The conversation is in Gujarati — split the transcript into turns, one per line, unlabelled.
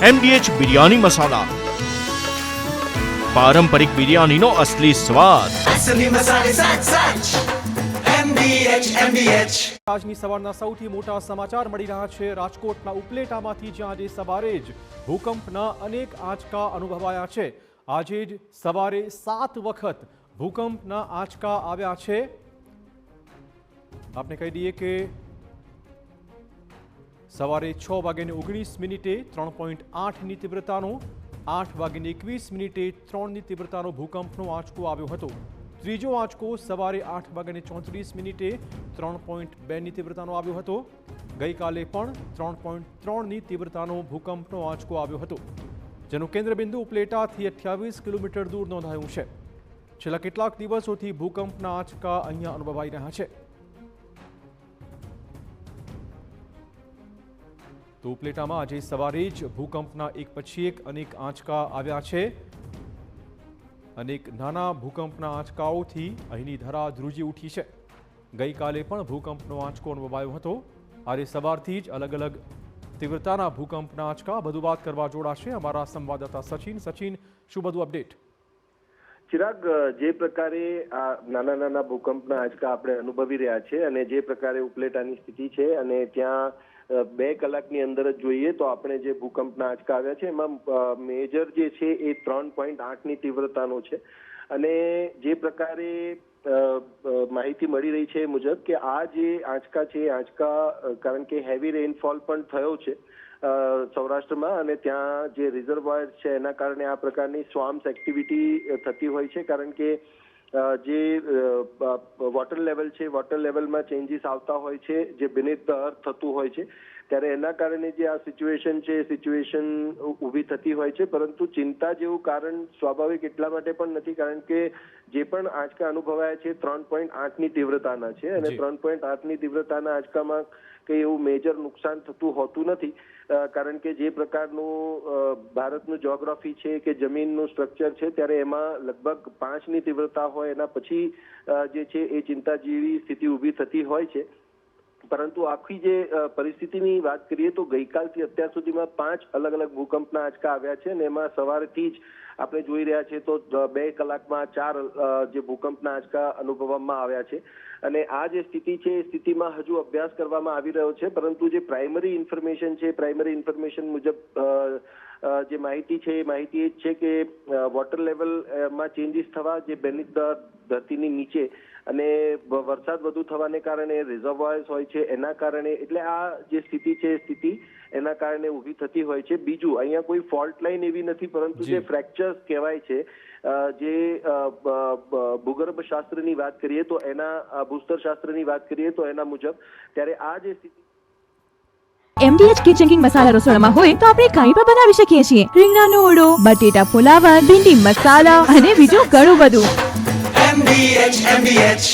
MDH બિરયાની મસાલા, પારંપરિક બિરયાનીનો અસલી સ્વાદ.
असली मसाले साच साच MDH
આજની સવારના સૌથી મોટા સમાચાર મળી રહ્યા છે રાજકોટના ઉપલેટામાંથી, જ્યાં આજે સવારે જ ભૂકંપના અનેક આંચકા અનુભવાયા છે. આજે જ સવારે 7 વખત ભૂકંપના આંચકા આવ્યા છે. આપને કહી દઈએ કે સવારે 6:19 3.8ની તીવ્રતાનો, 8:21 3ની તીવ્રતાનો ભૂકંપનો આંચકો આવ્યો હતો. ત્રીજો આંચકો સવારે 8:34 3.2ની તીવ્રતાનો આવ્યો હતો. ગઈકાલે પણ 3.3ની તીવ્રતાનો ભૂકંપનો આંચકો આવ્યો હતો, જેનું કેન્દ્રબિંદુ ઉપલેટાથી 28 કિલોમીટર દૂર નોંધાયું છે. છેલ્લા કેટલાક દિવસોથી ભૂકંપના આંચકા અહીંયા અનુભવાઈ રહ્યા છે. તો ઉપલેટામાં આજે સવારે જ ભૂકંપના એક પછી એક અનેક આંચકા આવ્યા છે. અનેક નાના ભૂકંપના આંચકાઓથી અહીંની ધરા ધ્રુજી ઉઠી છે. ગઈકાલે પણ ભૂકંપનો આંચકો અનુભવાયો હતો. આજે સવારથી જ અલગ અલગ તીવ્રતાના ભૂકંપના આંચકા. વધુ વાત કરવા જોડાશે અમારા સંવાદદાતા સચિન. સચિન, શું બધું અપડેટ?
ચિરાગ, જે પ્રકારે આ નાના નાના ભૂકંપના આંચકા આપણે અનુભવી રહ્યા છે અને જે પ્રકારે ઉપલેટાની સ્થિતિ છે, અને ત્યાં 2 કલાકની અંદર જ જોઈએ તો આપણે જે ભૂકંપના આંચકા આવ્યા છે એમાં મેજર જે છે એ 3.8ની તીવ્રતાનો છે. અને જે પ્રકારે માહિતી મળી રહી છે એ મુજબ કે આ જે આંચકા છે એ આંચકા કારણ કે હેવી રેઇનફોલ પણ થયો છે સૌરાષ્ટ્રમાં, અને ત્યાં જે રિઝર્વોયર છે એના કારણે આ પ્રકારની સ્વામ્સ એક્ટિવિટી થતી હોય છે. કારણ કે જે વોટર લેવલ છે, વોટર લેવલમાં ચેન્જીસ આવતા હોય છે, જે beneath the earth થતું હોય છે, ત્યારે એના કારણે જે આ સિચ્યુએશન છે એ સિચ્યુએશન ઊભી થતી હોય છે. પરંતુ ચિંતા જેવું કારણ સ્વાભાવિક એટલા માટે પણ નથી, કારણ કે જે પણ આંચકા અનુભવાયા છે 3.8ની તીવ્રતાના છે, અને 3.8ની તીવ્રતાના આંચકામાં કંઈ એવું મેજર નુકસાન થતું હોતું નથી. કારણ કે જે પ્રકારનું ભારતનું જ્યોગ્રાફી છે કે જમીનનું સ્ટ્રક્ચર છે, ત્યારે એમાં લગભગ 5ની તીવ્રતા હોય એના પછી જે છે એ ચિંતા જેવી સ્થિતિ ઊભી થતી હોય છે. પરંતુ આખી જે પરિસ્થિતિની વાત કરીએ તો ગઈકાલથી અત્યાર સુધીમાં 5 અલગ અલગ ભૂકંપના આંચકા આવ્યા છે, અને એમાં સવારથી જ આપણે જોઈ રહ્યા છીએ તો 2 કલાકમાં 4 જે ભૂકંપના આંચકા અનુભવવામાં આવ્યા છે. અને આ જે સ્થિતિ છે એ સ્થિતિમાં હજુ અભ્યાસ કરવામાં આવી રહ્યો છે. પરંતુ જે પ્રાઇમરી ઇન્ફોર્મેશન છે, પ્રાઇમરી ઇન્ફોર્મેશન મુજબ જે માહિતી છે એ માહિતી એ જ છે કે વોટર લેવલમાં ચેન્જીસ થવા, જે બેનિથ ધરતીની નીચે, અને વરસાદ વધુ થવાને કારણે રિઝર્વોયર્સ હોય છે એના કારણે, એટલે આ જે સ્થિતિ છે એ સ્થિતિ એના કારણે ઊભી થતી હોય છે. બીજું, અહીંયા કોઈ ફોલ્ટ લાઈન એવી નથી, પરંતુ જે ફ્રેક્ચર્સ કહેવાય છે, જે ભૂગર્ભ શાસ્ત્રની વાત કરીએ તો એના, ભૂસ્તર શાસ્ત્રની વાત કરીએ તો એના મુજબ, ત્યારે આ જે સ્થિતિ
MDH કિચન કિંગ મસાલા રસોડામાં હોય તો આપણે કાંઈ પણ બનાવી શકીએ છીએ. રીંગણાનો ઓળો, બટેટા ફુલાવર, ભીંડી મસાલા અને બીજું ઘણું બધું.
MDH